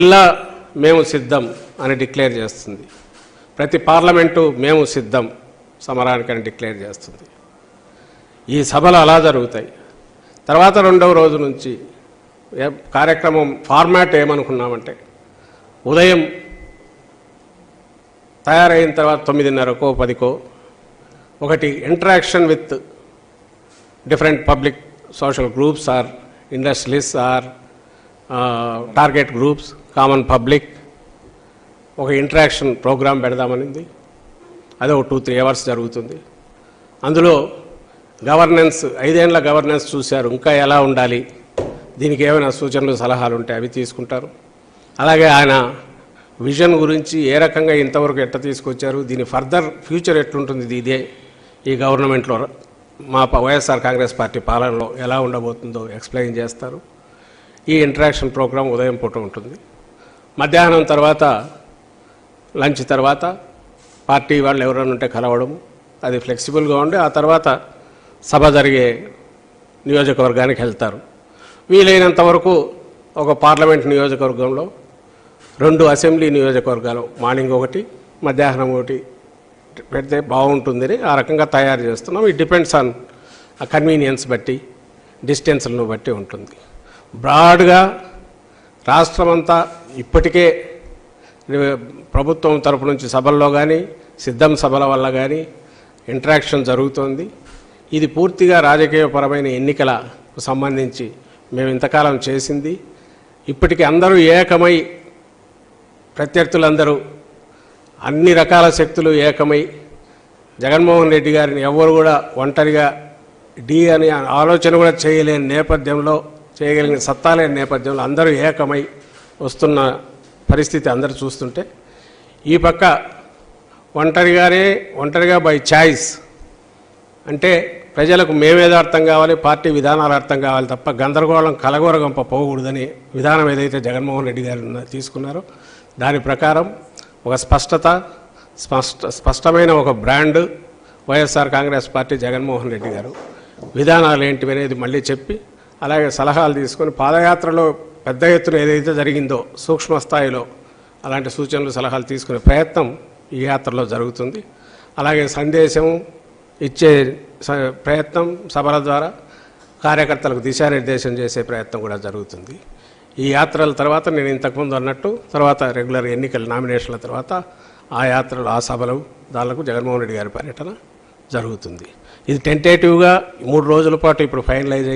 జిల్లా మేము సిద్ధం అని డిక్లేర్ చేస్తుంది. ప్రతి పార్లమెంటు మేము సిద్ధం సమరానికని డిక్లేర్ చేస్తుంది. ఈ సభలు అలా జరుగుతాయి. తర్వాత రెండవ రోజు నుంచి కార్యక్రమం ఫార్మాట్ ఏమనుకున్నామంటే ఉదయం తయారైన తర్వాత 9:30కో 10కో ఒకటి interaction with different public social groups or industrialist or target groups common public ఒక ఇంటరాక్షన్ ప్రోగ్రాం పెడదామనింది. అది ఒక 2-3 అవర్స్ జరుగుతుంది. అందులో గవర్నెన్స్ 5 ఏళ్ల గవర్నెన్స్ చూశారు, ఇంకా ఎలా ఉండాలి, దీనికి ఏమైనా సూచనలు సలహాలు ఉంటే అవి తీసుకుంటారు. అలాగే ఆయన విజన్ గురించి ఏ రకంగా ఇంతవరకు ఎట్లా తీసుకొచ్చారు, దీని ఫర్దర్ ఫ్యూచర్ ఎట్లుంటుంది, ఇదే ఈ గవర్నమెంట్లో మా వైఎస్ఆర్ కాంగ్రెస్ పార్టీ పాలనలో ఎలా ఉండబోతుందో ఎక్స్ప్లెయిన్ చేస్తారు. ఈ ఇంటరాక్షన్ ప్రోగ్రాం ఉదయం పూట ఉంటుంది. మధ్యాహ్నం తర్వాత లంచ్ తర్వాత పార్టీ వాళ్ళు ఎవరైనా ఉంటే కలవడం, అది ఫ్లెక్సిబుల్గా ఉండి ఆ తర్వాత సభ జరిగే నియోజకవర్గానికి వెళ్తారు. వీలైనంత వరకు ఒక పార్లమెంట్ నియోజకవర్గంలో 2 అసెంబ్లీ నియోజకవర్గాలు మార్నింగ్ ఒకటి మధ్యాహ్నం ఒకటి పెడితే బాగుంటుందని ఆ రకంగా తయారు చేస్తున్నాం. ఇట్ డిపెండ్స్ ఆన్ ఆ కన్వీనియన్స్ బట్టి డిస్టెన్స్లను బట్టి ఉంటుంది. బ్రాడ్గా రాష్ట్రమంతా ఇప్పటికే ప్రభుత్వం తరపు నుంచి సభల్లో కానీ సిద్ధం సభల వల్ల కానీ ఇంటరాక్షన్ జరుగుతోంది. ఇది పూర్తిగా రాజకీయపరమైన ఎన్నికలకు సంబంధించి మేము ఇంతకాలం చేసింది. ఇప్పటికీ అందరూ ఏకమై, ప్రత్యర్థులందరూ అన్ని రకాల శక్తులు ఏకమై జగన్మోహన్ రెడ్డి గారిని ఎవరు కూడా ఒంటరిగా అనే ఆలోచన కూడా చేయలేని నేపథ్యంలో, చేయగలిగిన సత్తా లేని నేపథ్యంలో అందరూ ఏకమై వస్తున్న పరిస్థితి అందరూ చూస్తుంటే, ఈ పక్క ఒంటరిగా బై ఛాయిస్ అంటే ప్రజలకు మేమేదో అర్థం కావాలి, పార్టీ విధానాలు అర్థం కావాలి తప్ప గందరగోళం కలగొరగంప పోకూడదని విధానం ఏదైతే జగన్మోహన్ రెడ్డి గారు తీసుకున్నారో దాని ప్రకారం ఒక స్పష్టమైన ఒక బ్రాండ్ వైఎస్ఆర్ కాంగ్రెస్ పార్టీ జగన్మోహన్ రెడ్డి గారు విధానాలు ఏంటివి అనేది మళ్ళీ చెప్పి, అలాగే సలహాలు తీసుకొని పాదయాత్రలో పెద్ద ఎత్తున ఏదైతే జరిగిందో సూక్ష్మ స్థాయిలో అలాంటి సూచనలు సలహాలు తీసుకునే ప్రయత్నం ఈ యాత్రలో జరుగుతుంది. అలాగే సందేశం ఇచ్చే ప్రయత్నం సభల ద్వారా కార్యకర్తలకు దిశానిర్దేశం చేసే ప్రయత్నం కూడా జరుగుతుంది. ఈ యాత్రల తర్వాత నేను ఇంతకుముందు అన్నట్టు తర్వాత రెగ్యులర్ ఎన్నికల నామినేషన్ల తర్వాత ఆ యాత్రలు, ఆ సభలు, దానికి జగన్మోహన్ రెడ్డి గారి పర్యటన జరుగుతుంది. ఇది టెంటేటివ్గా 3 రోజుల పాటు ఇప్పుడు ఫైనలైజ్